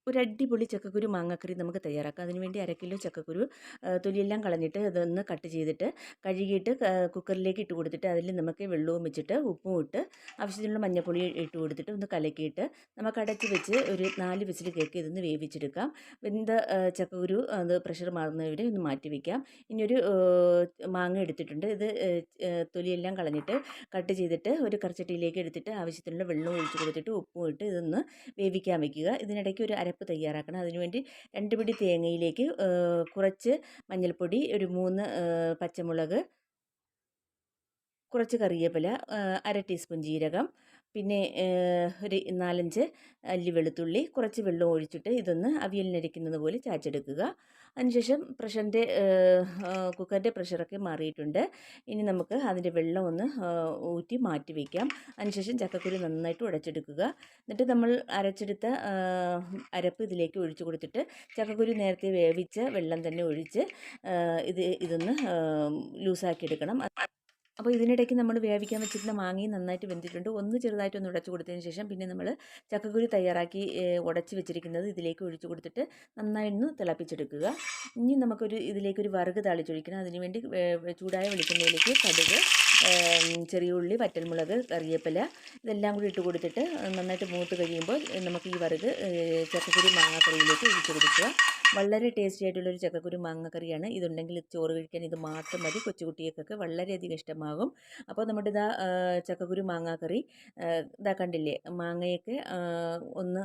ഒരു അടിപൊളി ചക്കക്കുരു മാങ്ങാക്കറി നമുക്ക് തയ്യാറാക്കാം. അതിനുവേണ്ടി 1/2 കിലോ ചക്കക്കുരു തൊലിയെല്ലാം കളഞ്ഞിട്ട് അതൊന്ന് കട്ട് ചെയ്തിട്ട് കഴുകിയിട്ട് കുക്കറിലേക്ക് ഇട്ട് കൊടുത്തിട്ട് അതിൽ നമുക്ക് വെള്ളവും വെച്ചിട്ട് ഉപ്പും ഇട്ട് ആവശ്യത്തിനുള്ള മഞ്ഞൾപ്പൊടി ഇട്ട് കൊടുത്തിട്ട് ഒന്ന് കലക്കിയിട്ട് നമുക്ക് അടച്ച് വെച്ച് ഒരു 4 വിസിൽ കേക്ക് ഇതൊന്ന് വേവിച്ചെടുക്കാം. വെന്ത ചക്കക്കുരു അത് പ്രഷർ മാറുന്നവരെ ഒന്ന് മാറ്റി വയ്ക്കാം. ഇനിയൊരു മാങ്ങ എടുത്തിട്ടുണ്ട്. ഇത് തൊലിയെല്ലാം കളഞ്ഞിട്ട് കട്ട് ചെയ്തിട്ട് ഒരു കറിച്ചട്ടിയിലേക്ക് എടുത്തിട്ട് ആവശ്യത്തിനുള്ള വെള്ളം ഒഴിച്ച് കൊടുത്തിട്ട് ഉപ്പും ഇട്ട് ഇതൊന്ന് വേവിക്കാൻ വെക്കുക. ഇതിനിടയ്ക്ക് ഒരു അരപ്പ് തയ്യാറാക്കണം. അതിനുവേണ്ടി 2 പിടി തേങ്ങയിലേക്ക് കുറച്ച് മഞ്ഞൾപ്പൊടി, ഒരു 3 പച്ചമുളക്, കുറച്ച് കറിവേപ്പില, 1/2 ടീസ്പൂൺ ജീരകം, പിന്നെ ഒരു 4-5 അല്ലി വെളുത്തുള്ളി, കുറച്ച് വെള്ളം ഒഴിച്ചിട്ട് ഇതൊന്ന് അവിയലിനരയ്ക്കുന്നത് പോലെ ചാച്ചെടുക്കുക. അതിനുശേഷം കുക്കറിൻ്റെ പ്രഷറൊക്കെ മാറിയിട്ടുണ്ട്. ഇനി നമുക്ക് അതിൻ്റെ വെള്ളം ഒന്ന് ഊറ്റി മാറ്റി വയ്ക്കാം. അതിനുശേഷം ചക്കക്കുരു നന്നായിട്ട് ഉടച്ചെടുക്കുക. എന്നിട്ട് നമ്മൾ അരച്ചെടുത്ത അരപ്പ് ഇതിലേക്ക് ഒഴിച്ചു കൊടുത്തിട്ട് ചക്കക്കുരു നേരത്തെ വേവിച്ച വെള്ളം തന്നെ ഒഴിച്ച് ഇതൊന്ന് ലൂസാക്കി എടുക്കണം. അപ്പോൾ ഇതിനിടയ്ക്ക് നമ്മൾ വേവിക്കാൻ വെച്ചിരുന്ന മാങ്ങയും നന്നായിട്ട് വെന്തിട്ടുണ്ട്. ഒന്ന് ചെറുതായിട്ടൊന്ന് ഉടച്ചു കൊടുത്തതിന് ശേഷം പിന്നെ നമ്മൾ ചക്കക്കുരു തയ്യാറാക്കി ഉടച്ച് വെച്ചിരിക്കുന്നത് ഇതിലേക്ക് ഒഴിച്ചു കൊടുത്തിട്ട് നന്നായി ഒന്ന് തിളപ്പിച്ചെടുക്കുക. ഇനി ഇതിലേക്കൊരു വറുക് താളിച്ചൊഴിക്കണം. അതിനുവേണ്ടി ചൂടായ വെളിച്ചെണ്ണയിലേക്ക് കടുക്, ചെറിയ ഉള്ളി, വറ്റൽമുളക്, കറിവേപ്പില ഇതെല്ലാം കൂടി ഇട്ട് കൊടുത്തിട്ട് നന്നായിട്ട് മൂത്ത് കഴിയുമ്പോൾ നമുക്ക് ഈ വറുക് ചക്കക്കുരു മാങ്ങാക്കറിയിലേക്ക് ഒഴിച്ചു കൊടുക്കുക. വളരെ ടേസ്റ്റി ആയിട്ടുള്ളൊരു ചക്കക്കുരു മാങ്ങാക്കറിയാണ്. ഇതുണ്ടെങ്കിൽ ചോറ് കഴിക്കാൻ ഇത് മാത്രം മതി. കൊച്ചുകുട്ടികൾക്കൊക്കെ വളരെയധികം ഇഷ്ടമാകും. അപ്പോൾ നമ്മുടെ ചക്കക്കുരു മാങ്ങാക്കറി ഇതാ കണ്ടില്ലേ, മാങ്ങയൊക്കെ ഒന്ന്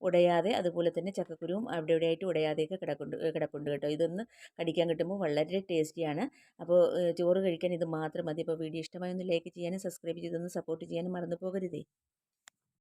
ഉടയാതെ, അതുപോലെ തന്നെ ചക്കക്കുരുവും അവിടെ ഇവിടെയായിട്ട് ഉടയാതെയൊക്കെ കിടപ്പുണ്ട് കേട്ടോ. ഇതൊന്ന് കടിക്കാൻ കിട്ടുമ്പോൾ വളരെ ടേസ്റ്റിയാണ്. അപ്പോൾ ചോറ് കഴിക്കാൻ ഇത് മാത്രം മതി. അപ്പോൾ വീഡിയോ ഇഷ്ടമായി ഒന്ന് ലൈക്ക് ചെയ്യാനും സബ്സ്ക്രൈബ് ചെയ്തൊന്ന് സപ്പോർട്ട് ചെയ്യാനും മറന്നു പോകരുതേ.